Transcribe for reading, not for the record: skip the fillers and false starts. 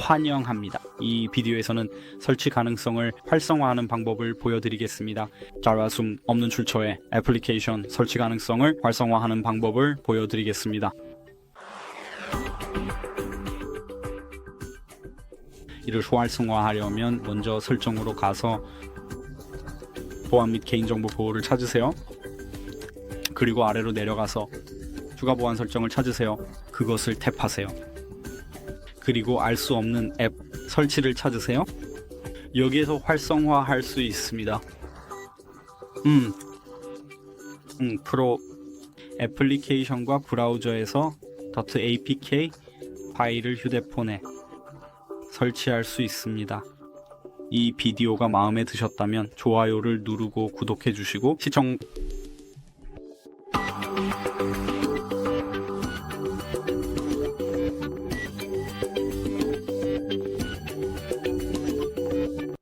환영합니다. 이 비디오에서는 설치 가능성을 활성화하는 방법을 보여드리겠습니다. 자료화숨 없는 출처에 애플리케이션 설치 가능성을 활성화하는 방법을 보여드리겠습니다. 이를 활성화하려면 먼저 설정으로 가서 보안 및 개인정보 보호를 찾으세요. 그리고 아래로 내려가서 추가 보안 설정을 찾으세요. 그것을 탭하세요. 그리고 알 수 없는 앱 설치를 찾으세요. 여기에서 활성화할 수 있습니다. 프로 애플리케이션과 브라우저에서 .apk 파일을 휴대폰에 설치할 수 있습니다. 이 비디오가 마음에 드셨다면 좋아요를 누르고 구독해 주시고 시청